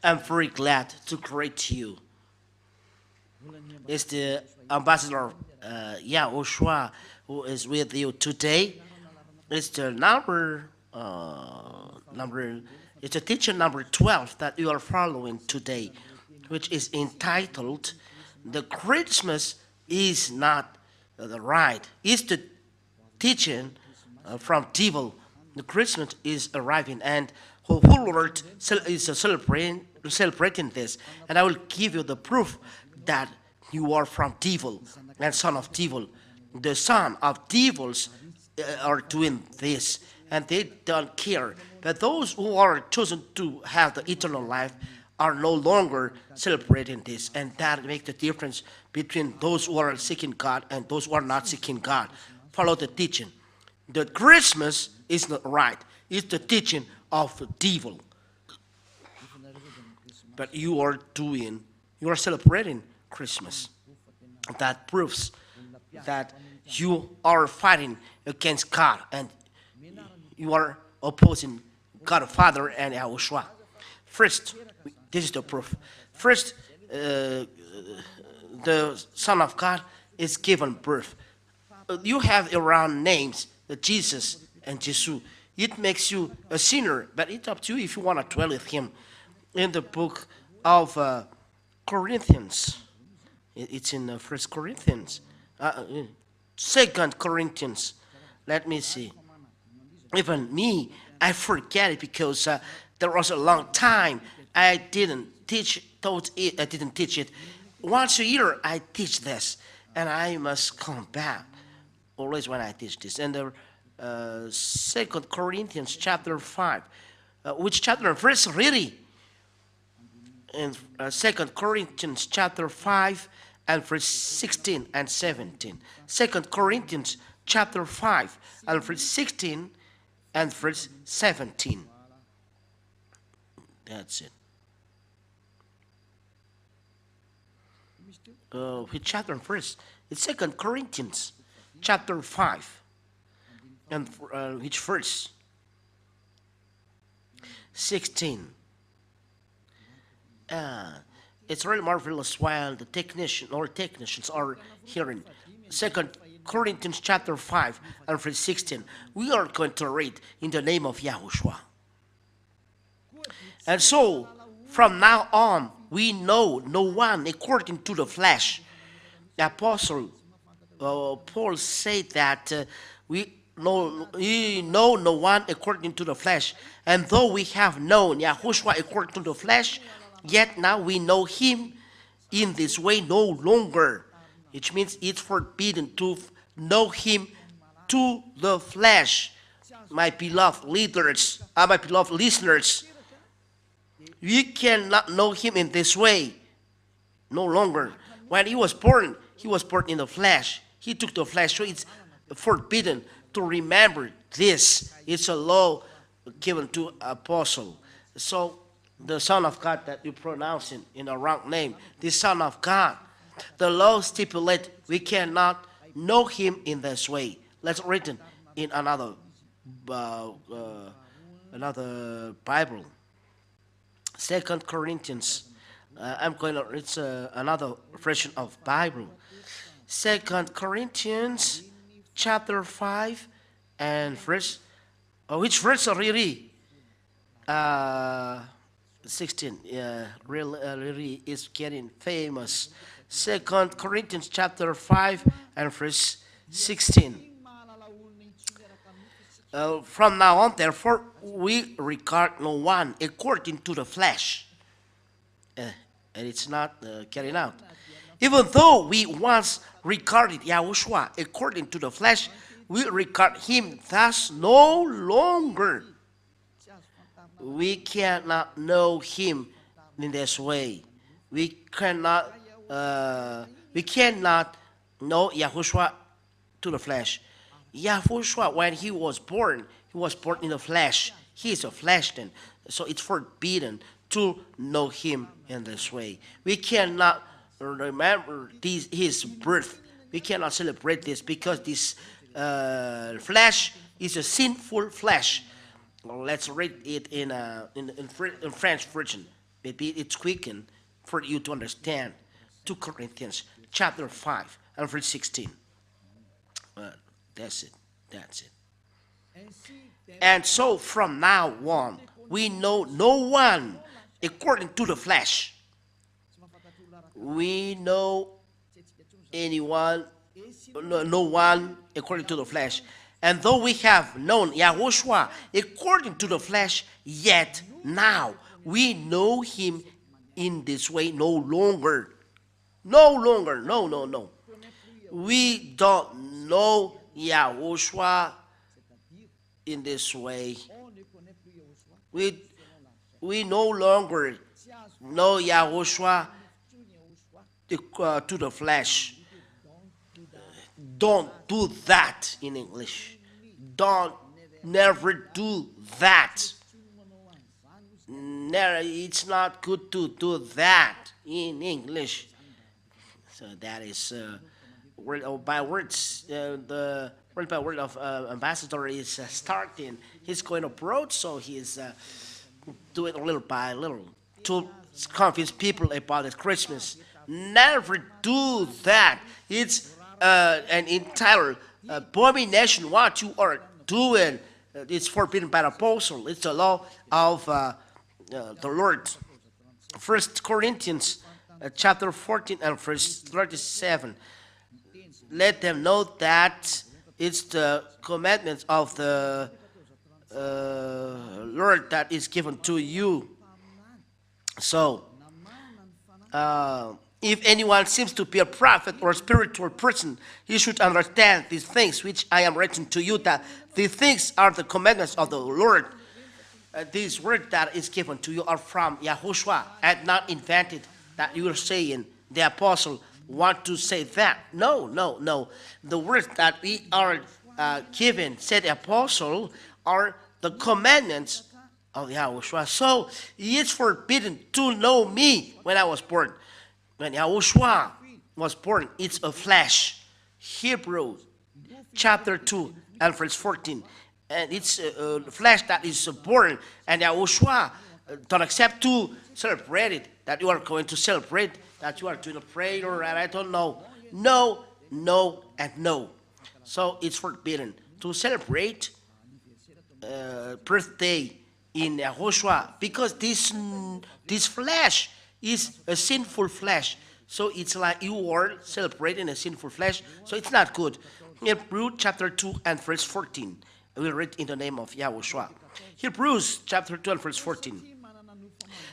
I'm very glad to greet you. It's the ambassador YAHOSHUAH who is with you today. It's the number. It's a teacher number 12 that you are following today, which is entitled "The Christmas is not the right." It's the teaching from devil. The Christmas is arriving, and whole world is celebrating this. And I will give you the proof that you are from devil and son of devil. The son of devils are doing this, and they don't care. But those who are chosen to have the eternal life are no longer celebrating this, and that makes the difference between those who are seeking God and those who are not seeking God. Follow the teaching. The Christmas is not right. It's the teaching of the devil. But you are celebrating Christmas. That proves that you are fighting against God and you are opposing God the Father and YAHOSHUAH. First, this is the proof. First, the Son of God is given birth. You have around names, Jesus and Jesus. It makes you a sinner, but it's up to you if you want to dwell with him. In the book of Corinthians, it's in First Corinthians, Second Corinthians. Let me see. Even me, I forget it because there was a long time I didn't teach it. I didn't teach it. Once a year I teach this, and I must come back always when I teach this. And the Second Corinthians chapter 5, which chapter and verse really? In Second Corinthians chapter 5 and verse 16 and 17. Second Corinthians chapter 5 and verse 16 and verse 17. That's it. Which chapter and verse? It's Second Corinthians chapter 5 and which verse? 16. It's really marvelous while the technicians are hearing. Second Corinthians chapter 5 and verse 16. We are going to read in the name of YAHOSHUAH. And so, from now on, we know no one according to the flesh. The apostle Paul said that we know no one according to the flesh. And though we have known YAHOSHUAH according to the flesh, yet now we know him in this way no longer. Which means it's forbidden to know him to the flesh. My beloved leaders, my beloved listeners, we cannot know him in this way no longer. When he was born in the flesh. He took the flesh, so it's forbidden to remember this. It's a law given to apostle. So the Son of God that you pronounce in a wrong name, the Son of God, the law stipulates we cannot know him in this way. Let's read it in another Bible. Second Corinthians. It's another version of Bible. Second Corinthians chapter 5 and verse. Which verse really? 16. Yeah, really is getting famous. Second Corinthians chapter 5 and verse 16. From now on, therefore, we regard no one according to the flesh. And it's not carried out. Even though we once regarded YAHOSHUAH according to the flesh, we regard him thus no longer. We cannot know him in this way. We cannot know YAHOSHUAH to the flesh. YAHOSHUAH, when he was born in the flesh. He is a flesh then. So it's forbidden to know him in this way. We cannot remember his birth. We cannot celebrate this because this flesh is a sinful flesh. Let's read it in French version. Maybe it's quicken for you to understand. 2 Corinthians chapter 5 and verse 16. Uh, that's it. That's it. And so from now on, we know no one according to the flesh. We know anyone, no one according to the flesh. And though we have known YAHOSHUAH according to the flesh, yet now we know him in this way no longer. No longer. No, no, no. We don't know YAHOSHUAH in this way. We, we no longer know YAHOSHUAH to the flesh. Don't do that in English. Don't never do that. Never, it's not good to do that in English. So that is word by words. The word by word of ambassador is starting. He's going abroad, so he's doing little by little to convince people about the Christmas. Never do that. It's an entire abomination what you are doing. It's forbidden by the apostle. It's the law of the Lord. 1 Corinthians chapter 14 and verse 37. Let them know that it's the commandments of the Lord that is given to you. So, if anyone seems to be a prophet or a spiritual person, he should understand these things which I am writing to you, that these things are the commandments of the Lord. These words that is given to you are from YAHOSHUAH and not invented, that you are saying the apostle want to say that. No, no, no. The words that we are given, said the apostle, are the commandments of YAHOSHUAH. So it's forbidden to know me when I was born. When YAHOSHUAH was born, it's a flesh. Hebrew chapter 2 and verse 14. And it's a flesh that is born. And YAHOSHUAH don't accept to celebrate it, that you are going to celebrate, that you are doing a prayer, and I don't know. No, no, and no. So it's forbidden to celebrate birthday in YAHOSHUAH, because this flesh is a sinful flesh. So it's like you are celebrating a sinful flesh. So it's not good. Hebrews chapter 2 and verse 14. We read in the name of YAHOSHUAH. Hebrews chapter 2 and verse 14.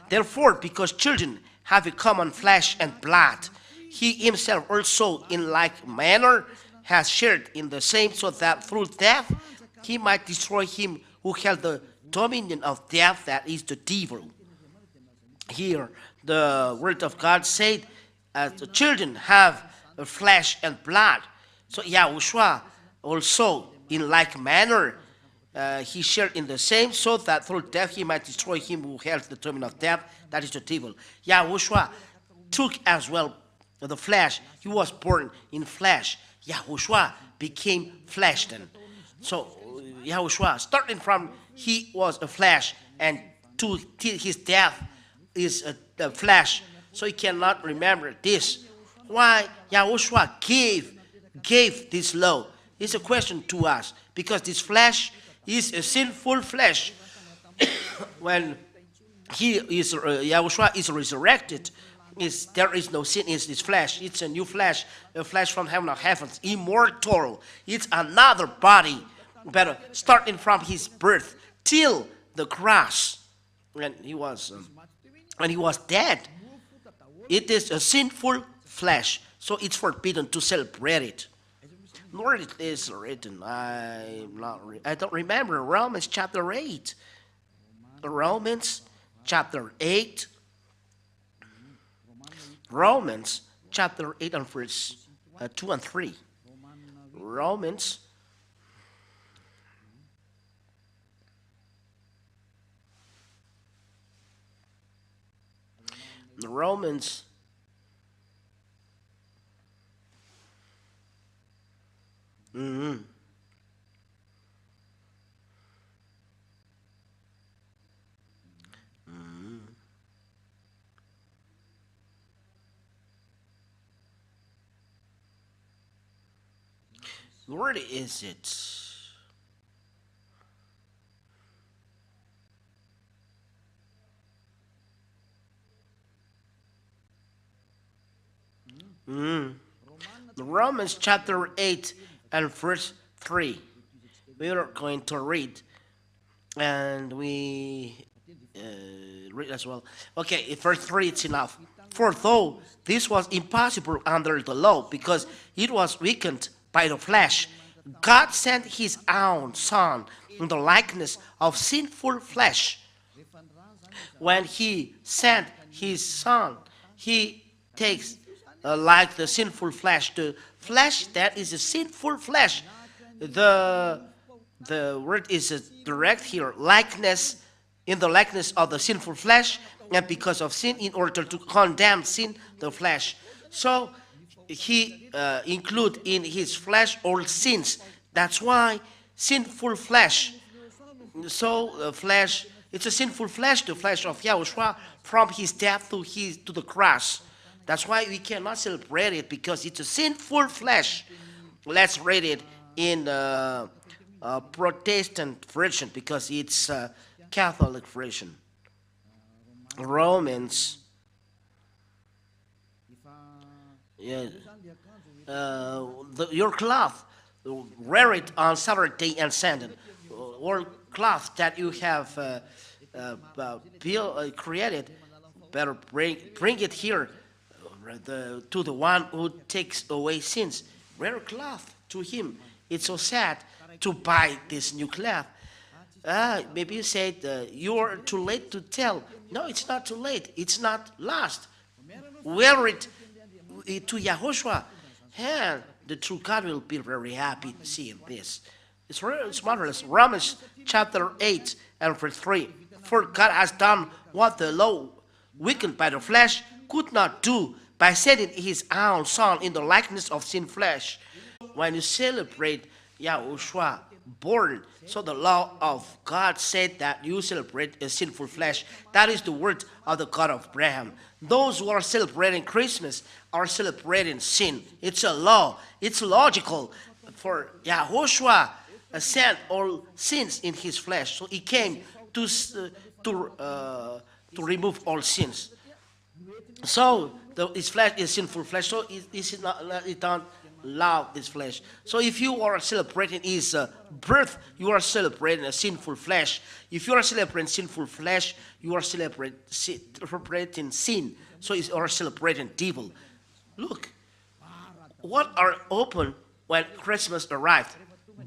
Therefore, because children have a common flesh and blood, he himself also in like manner has shared in the same, so that through death he might destroy him who held the dominion of death, that is the devil. Here, the word of God said, the children have flesh and blood. So YAHOSHUAH also in like manner he shared in the same, so that through death he might destroy him who held the dominion of death, that is the devil. YAHOSHUAH took as well the flesh. He was born in flesh. YAHOSHUAH became flesh then. So YAHOSHUAH, starting from he was a flesh, and to his death is a flesh. So he cannot remember this. Why YAHOSHUAH gave this law? It's a question to us, because this flesh is a sinful flesh. When YAHOSHUAH is resurrected, there is no sin in this flesh. It's a new flesh, a flesh from heaven of heavens, immortal. It's another body, but starting from his birth till the cross, when he was dead. It is a sinful flesh, so it's forbidden to celebrate it. Nor it is written. I don't remember. Romans chapter 8. Romans chapter 8. Romans chapter 8 and verse 2 and 3. Romans Romans Where is it? Mm. Romans chapter 8 and verse 3. We are going to read, and we read as well. Okay, verse 3 it's enough. For though this was impossible under the law, because it was weakened by the flesh, God sent his own Son in the likeness of sinful flesh. When he sent his Son, he takes like the sinful flesh, the flesh that is a sinful flesh. The word is direct here, likeness, in the likeness of the sinful flesh, and because of sin, in order to condemn sin, the flesh. So he include in his flesh all sins. That's why sinful flesh. So flesh, it's a sinful flesh, the flesh of YAHOSHUAH, from his death to the cross. That's why we cannot celebrate it, because it's a sinful flesh. Let's read it in Protestant version, because it's a Catholic version. Romans, yeah, your cloth, wear it on Saturday and Sunday, or cloth that you have created, better bring it here to the one who takes away sins. Wear a cloth to him. It's so sad to buy this new cloth. Maybe you said you are too late to tell. No, it's not too late. It's not lost. Wear it to YAHOSHUAH, and the true God will be very happy to see this. It's marvelous. Romans chapter 8 and verse 3. For God has done what the law, weakened by the flesh, could not do, by sending his own Son in the likeness of sin flesh. When you celebrate YAHOSHUAH born, so the law of God said that you celebrate a sinful flesh. That is the word of the God of Abraham. Those who are celebrating Christmas are celebrating sin. It's a law. It's logical. For YAHOSHUAH sent all sins in his flesh, so he came to remove all sins. So his flesh is sinful flesh, so it don't love this flesh. So if you are celebrating his birth, you are celebrating a sinful flesh. If you are celebrating sinful flesh, you are celebrating sin. So you are celebrating devil. Look, what are open when Christmas arrived?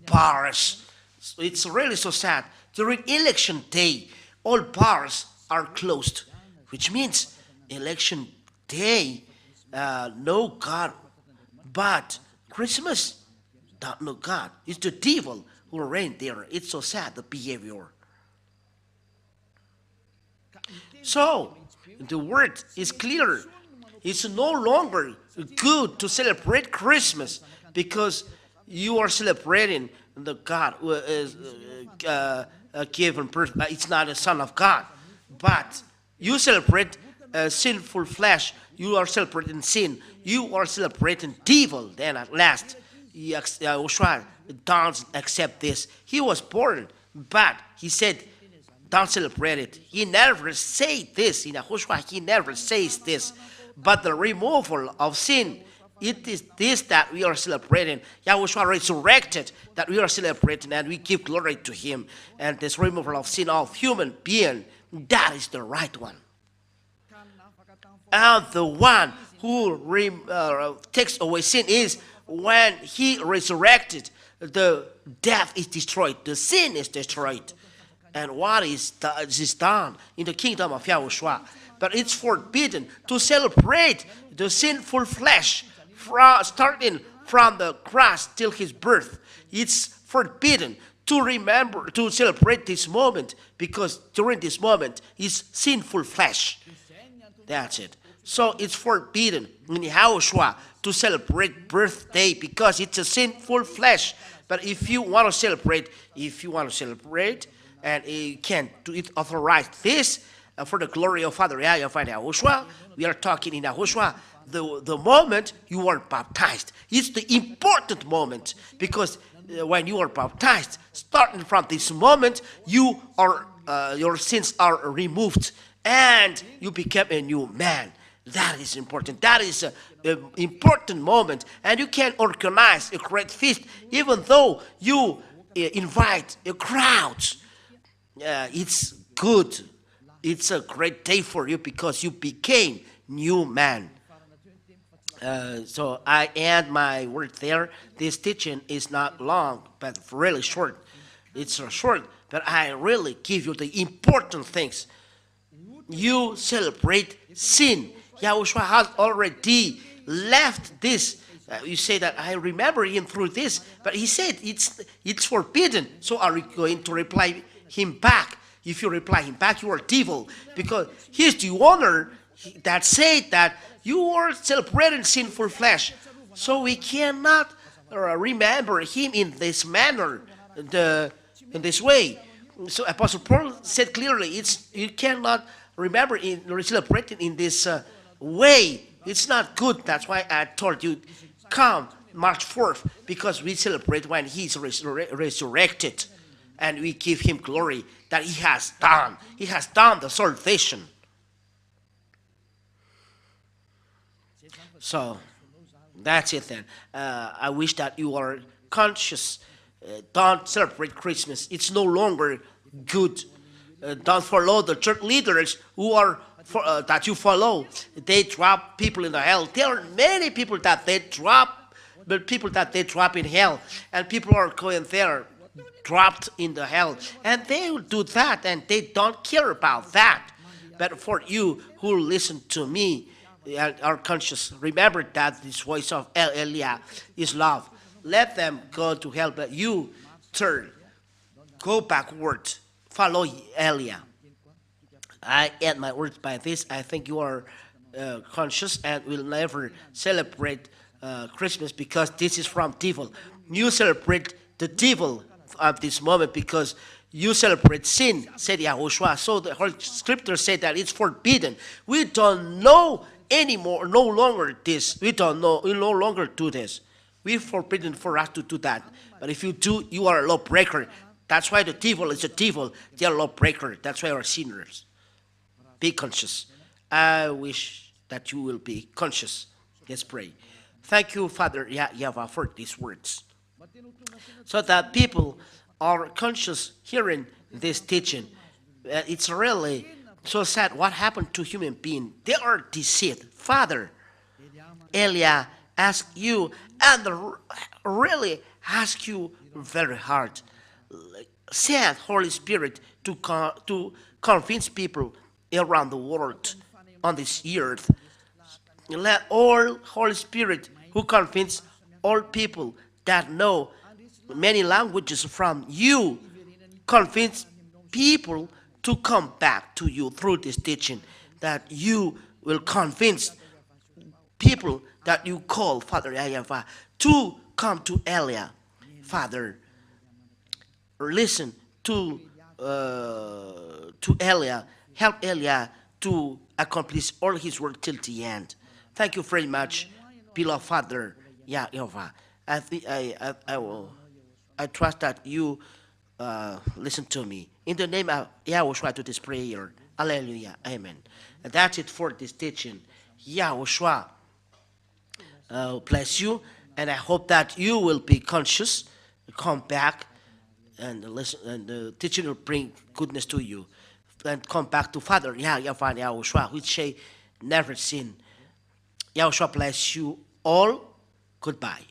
Bars. So it's really so sad. During election day, all bars are closed, which means election day, no God. But Christmas, don't know God. It's the devil who reign there. It's so sad, the behavior. So, the word is clear. It's no longer good to celebrate Christmas, because you are celebrating the God who is given birth. It's not a son of God. But you celebrate sinful flesh. You are celebrating sin. You are celebrating devil. Then at last, YAHOSHUAH don't accept this. He was born, but he said, don't celebrate it. He never said this. In YAHOSHUAH, he never says this. But the removal of sin, it is this that we are celebrating. YAHOSHUAH resurrected, that we are celebrating, and we give glory to him. And this removal of sin of human being, that is the right one. And the one who takes away sin is when he resurrected, the death is destroyed, the sin is destroyed. And what is done in the kingdom of YAHOSHUAH? But it's forbidden to celebrate the sinful flesh starting from the cross till his birth. It's forbidden to remember, to celebrate this moment, because during this moment is sinful flesh. That's it. So it's forbidden in YAHOSHUAH to celebrate birthday, because it's a sinful flesh. But if you want to celebrate, and you can do it, authorize this, for the glory of Father YAHVAH YAHOSHUAH. We are talking in YAHOSHUAH. The moment you are baptized, it's the important moment, because when you are baptized, starting from this moment, you are your sins are removed and you become a new man. That is important. That is an important moment, and you can organize a great feast even though you invite a crowd. It's good. It's a great day for you because you became new man. So I end my word there. This teaching is not long, but really short. It's short, but I really give you the important things. You celebrate sin. YAHOSHUAH has already left this. You say that I remember him through this, but he said it's forbidden. So are you going to reply him back? If you reply him back, you are devil, because he's the owner that said that you are celebrating sinful flesh. So we cannot remember him in this manner, in this way. So Apostle Paul said clearly, you cannot remember celebrating in this way. It's not good. That's why I told you, come March 4th, because we celebrate when he's resurrected, and we give him glory that he has done. He has done the salvation. So that's it then. I wish that you are conscious. Don't celebrate Christmas. It's no longer good. Don't follow the church leaders who are that you follow. They drop people in the hell. There are many people that they drop, but people that they drop in hell, and people are going there dropped in the hell, and they will do that, and they don't care about that. But for you who listen to me and are conscious, remember that this voice of Elia is love. Let them go to hell, but you turn, go backward, follow Elia. I end my words by this. I think you are conscious and will never celebrate Christmas, because this is from devil. You celebrate the devil at this moment because you celebrate sin, said YAHOSHUAH. So the whole scripture said that it's forbidden. We don't know anymore, no longer this. We don't know, we no longer do this. We're forbidden for us to do that. But if you do, you are a lawbreaker. That's why the devil is a devil. They are lawbreaker. That's why we are sinners. Be conscious. I wish that you will be conscious. Let's pray. Thank you, Father YAHVAH, for these words, so that people are conscious hearing this teaching. It's really so sad what happened to human beings. They are deceived. Father, Elia asked you, and really ask you very hard. Send Holy Spirit to convince people around the world on this earth. Let all Holy Spirit who convince all people that know many languages from you, convince people to come back to you through this teaching, that you will convince people that you call Father YAHVAH to come to Elia. Father, listen to Elia, help Elia to accomplish all his work till the end. Thank you very much, beloved Father YAHVAH. I trust that you listen to me. In the name of YAHOSHUAH, to this prayer. Hallelujah. Amen. And that's it for this teaching. YAHOSHUAH bless you, and I hope that you will be conscious, come back, and listen, and the teaching will bring goodness to you. And come back to Father YAHVAH YAHOSHUAH, which say never sin. YAHOSHUAH bless you all. Goodbye.